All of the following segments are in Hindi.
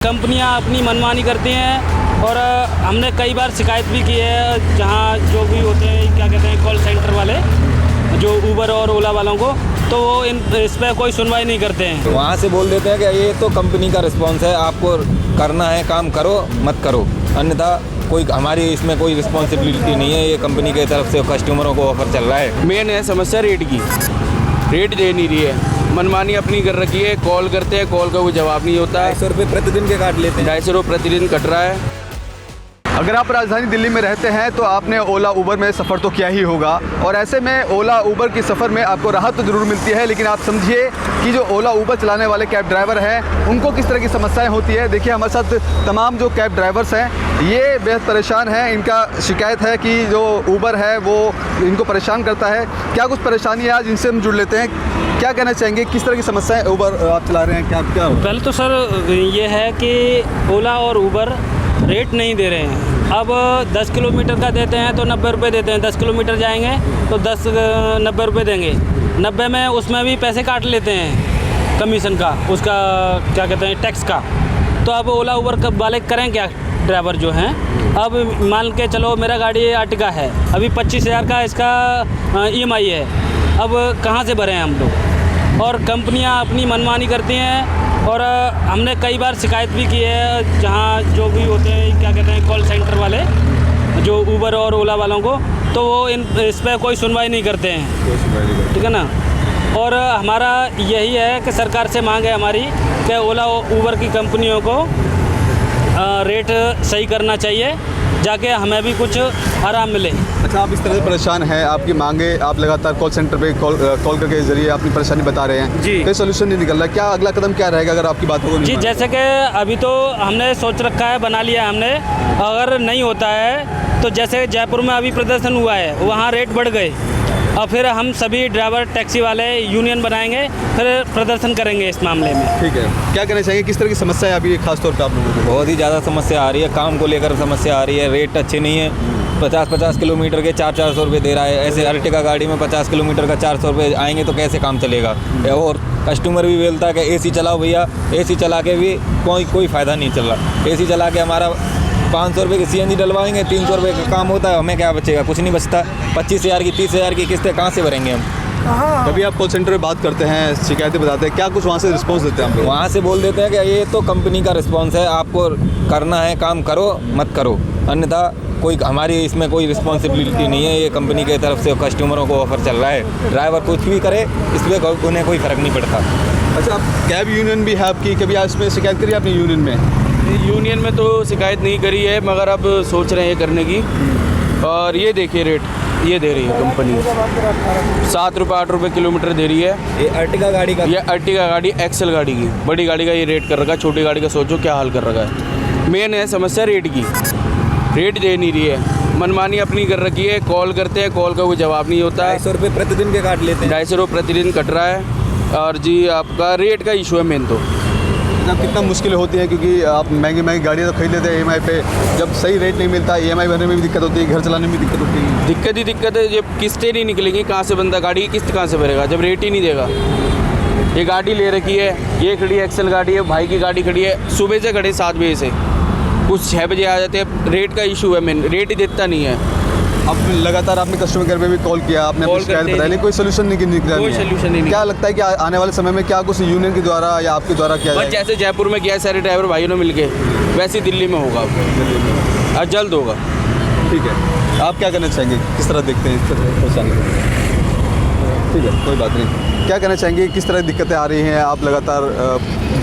कंपनियां अपनी मनमानी करती हैं और हमने कई बार शिकायत भी की है, जहां जो भी होते हैं क्या कहते हैं कॉल सेंटर वाले, जो उबर और ओला वालों को, तो वो इस पर कोई सुनवाई नहीं करते हैं। वहाँ से बोल देते हैं कि ये तो कंपनी का रिस्पॉन्स है, आपको करना है काम करो मत करो, अन्यथा कोई हमारी इसमें कोई रिस्पॉन्सिबिलिटी नहीं है। ये कंपनी की तरफ से कस्टमरों को ऑफर चल रहा है। मेन है समस्या रेट की, रेट दे नहीं रही है, मनमानी अपनी कर रखी है। कॉल करते हैं, कॉल का कोई जवाब नहीं होता है। 250 रुपये प्रतिदिन के काट लेते हैं। 250 रुपये प्रतिदिन कट रहा है। अगर आप राजधानी दिल्ली में रहते हैं तो आपने ओला उबर में सफ़र तो किया ही होगा, और ऐसे में ओला उबर की सफ़र में आपको राहत तो ज़रूर मिलती है, लेकिन आप समझिए कि जो ओला उबर चलाने वाले कैब ड्राइवर हैं उनको किस तरह की समस्याएं होती है। देखिए हमारे साथ तमाम जो कैब ड्राइवर्स हैं ये बेहद परेशान हैं। इनका शिकायत है कि जो उबर है वो इनको परेशान करता है। क्या कुछ परेशानी है आज इनसे हम जुड़ लेते हैं। क्या कहना चाहेंगे, किस तरह की समस्याएं उबर आप चला रहे हैं, क्या पहले तो सर ये है कि ओला और उबर रेट नहीं दे रहे हैं। अब 10 किलोमीटर का देते हैं तो 90 रुपये देते हैं, 10 किलोमीटर जाएंगे तो 90 रुपये देंगे। 90 में उसमें भी पैसे काट लेते हैं कमीशन का, उसका क्या कहते हैं टैक्स का। तो अब ओला उबर वाले करें क्या, ड्राइवर जो हैं। अब मान के चलो मेरा गाड़ी आर्टिका है, अभी 25,000 का इसका EMI है, अब कहाँ से भरें हम लोग। और कंपनियां अपनी मनमानी करती हैं और हमने कई बार शिकायत भी की है, जहां जो भी होते हैं क्या कहते हैं कॉल सेंटर वाले, जो उबर और ओला वालों को, तो वो इस पर कोई सुनवाई नहीं करते हैं, ठीक है ना। और हमारा यही है कि सरकार से मांग है हमारी कि ओला उबर की कंपनियों को रेट सही करना चाहिए, जाके हमें भी कुछ आराम मिले। अच्छा, आप इस तरह से परेशान हैं, आपकी मांगे आप लगातार कॉल सेंटर पे कॉल करके जरिए अपनी परेशानी बता रहे हैं जी। कोई सोल्यूशन नहीं निकल रहा, क्या अगला कदम क्या रहेगा अगर आपकी बात होगी? जी, जैसे कि अभी तो हमने सोच रखा है, बना लिया हमने, अगर नहीं होता है तो जैसे जयपुर में अभी प्रदर्शन हुआ है वहाँ रेट बढ़ गए, और फिर हम सभी ड्राइवर टैक्सी वाले यूनियन बनाएंगे, फिर प्रदर्शन करेंगे इस मामले में। ठीक है, क्या कहना चाहिए, किस तरह की समस्या है अभी खास तौर पे आप लोगों को? बहुत ही ज़्यादा समस्या आ रही है, काम को लेकर समस्या आ रही है। रेट अच्छे नहीं है, 50-50 किलोमीटर के 400-400 रुपये दे रहा है। ऐसे अर्टिगा गाड़ी में 50 किलोमीटर का 400 रुपये आएंगे तो कैसे काम चलेगा। और कस्टमर भी बोलता है कि AC चलाओ भैया, AC चला के भी कोई फ़ायदा नहीं चल रहा। AC चला के हमारा 500 रुपये की CNG डलवाएंगे, 300 रुपये का काम होता है, हमें क्या बचेगा, कुछ नहीं बचता। 25,000 की 30,000 की किस्तें कहाँ से भरेंगे हम। कभी आप कॉल सेंटर में बात करते हैं, शिकायतें बताते हैं, क्या कुछ वहाँ से रिस्पॉन्स देते हैं हम लोग? वहाँ से बोल देते हैं कि ये तो कंपनी का रिस्पॉन्स है, आपको करना है काम करो मत करो, अन्यथा कोई हमारी इसमें कोई रिस्पॉन्सिबिलिटी नहीं है। ये कंपनी की तरफ से कस्टमरों को ऑफर चल रहा है, ड्राइवर कुछ भी करे इस पर उन्हें कोई फ़र्क नहीं पड़ता। अच्छा, कैब यूनियन भी है आपकी, कभी आज इसमें शिकायत करी आपने यूनियन में? यूनियन में तो शिकायत नहीं करी है, मगर अब सोच रहे हैं ये करने की। और ये देखिए रेट ये दे रही है कंपनी, 7 रुपये 8 रुपये किलोमीटर दे रही है। ये अर्टिगा गाड़ी का, ये अर्टिगा गाड़ी एक्सेल गाड़ी की, बड़ी गाड़ी का ये रेट कर रखा है, छोटी गाड़ी का सोचो क्या हाल कर रखा है। मेन है समस्या रेट की, रेट दे नहीं रही है, मनमानी अपनी कर रखी है। कॉल करते हैं, कॉल का कोई जवाब नहीं होता है। 250 रुपये प्रतिदिन के काट लेते हैं। 250 रुपये प्रतिदिन कट रहा है। और जी आपका रेट का इशू है मेन तो। कितना मुश्किल होती है, क्योंकि आप महंगी गाड़ियाँ तो खरीद लेते हैं EMI पे, जब सही रेट नहीं मिलता EMI भरने में भी दिक्कत होती है, घर चलाने में भी दिक्कत होती है। दिक्कत ही दिक्कत है, जब किस्तें नहीं निकलेंगी कहाँ से बंदा गाड़ी की किस्त कहाँ से भरेगा जब रेट ही नहीं देगा। ये गाड़ी ले रखी है, ये खड़ी है एक्सेल गाड़ी है, भाई की गाड़ी खड़ी है, सुबह से खड़े 7 बजे से, कुछ 6 बजे आ जाते हैं। रेट का इशू है मेन, रेट ही देता नहीं है। अब लगातार आपने कस्टमर केयर पे भी कॉल किया, आपने अपनी शिकायत बताई, कोई सोल्यूशन नहीं निकला। कोई सोल्यूशन नहीं। क्या लगता है कि आने वाले समय में क्या कुछ यूनियन के द्वारा या आपके द्वारा किया बस जाएगा? जैसे जयपुर में किया है सारे ड्राइवर भाइयों ने मिलके, वैसे ही दिल्ली में होगा और जल्द होगा। ठीक है, आप क्या कहना चाहेंगे, किस तरह देखते हैं इस तरह परेशानी को? ठीक है, कोई बात नहीं। क्या कहना चाहेंगे, किस तरह दिक्कतें आ रही हैं? आप लगातार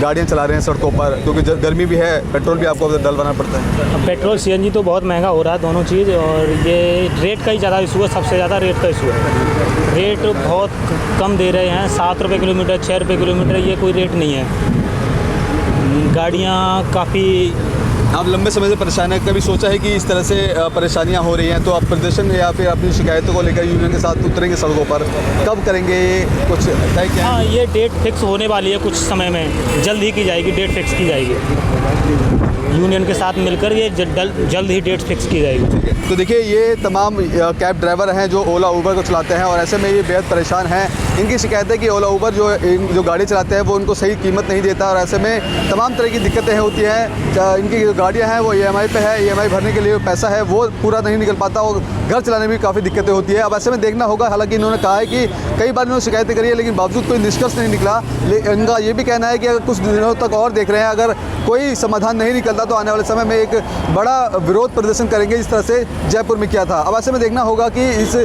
गाड़ियाँ चला रहे हैं सड़कों पर, क्योंकि गर्मी भी है, पेट्रोल भी आपको डलवाना पड़ता है। पेट्रोल CNG तो बहुत महंगा हो रहा है दोनों चीज़, और ये रेट का ही ज़्यादा इशू है, सबसे ज़्यादा रेट का इशू है। रेट बहुत कम दे रहे हैं, 7 रुपये किलोमीटर, 6 रुपये किलोमीटर, ये कोई रेट नहीं है। गाड़ियाँ काफ़ी आप लंबे समय से परेशान हैं, कभी सोचा है कि इस तरह से परेशानियां हो रही हैं तो आप प्रदर्शन या फिर अपनी शिकायतों को लेकर यूनियन के साथ उतरेंगे सड़कों पर? कब करेंगे ये कुछ तय किया है? हाँ, ये डेट फिक्स होने वाली है कुछ समय में, जल्द ही की जाएगी, डेट फिक्स की जाएगी यूनियन के साथ मिलकर, ये जल्द ही डेट फिक्स की जाएगी। तो देखिए ये तमाम कैब ड्राइवर हैं जो ओला ऊबर को चलाते हैं और ऐसे में ये बेहद परेशान हैं। इनकी शिकायत है कि ओला ऊबर जो गाड़ी चलाते हैं वो उनको सही कीमत नहीं देता और ऐसे में तमाम तरह की दिक्कतें होती हैं। इनकी जो गाड़ियाँ हैं वो EMI पे है, EMI भरने के लिए पैसा है वो पूरा नहीं निकल पाता और घर चलाने में भी काफ़ी दिक्कतें होती है। अब ऐसे में देखना होगा, हालांकि इन्होंने कहा है कि कई बार इन्होंने शिकायतें करी है लेकिन बावजूद कोई निष्कर्ष नहीं निकला। इनका ये भी कहना है कि अगर कुछ दिनों तक और देख रहे हैं, अगर कोई समाधान नहीं निकलता तो आने वाले समय में एक बड़ा विरोध प्रदर्शन करेंगे, जिस तरह से जयपुर में किया था। अब ऐसे में देखना होगा कि इस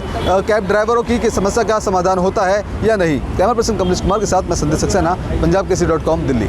कैब ड्राइवरों की समस्या का समाधान होता है या नहीं। कैमरा पर्सन कमलेश कुमार के साथ मैं संदेश सक्सेना, पंजाब केसरी.com, दिल्ली।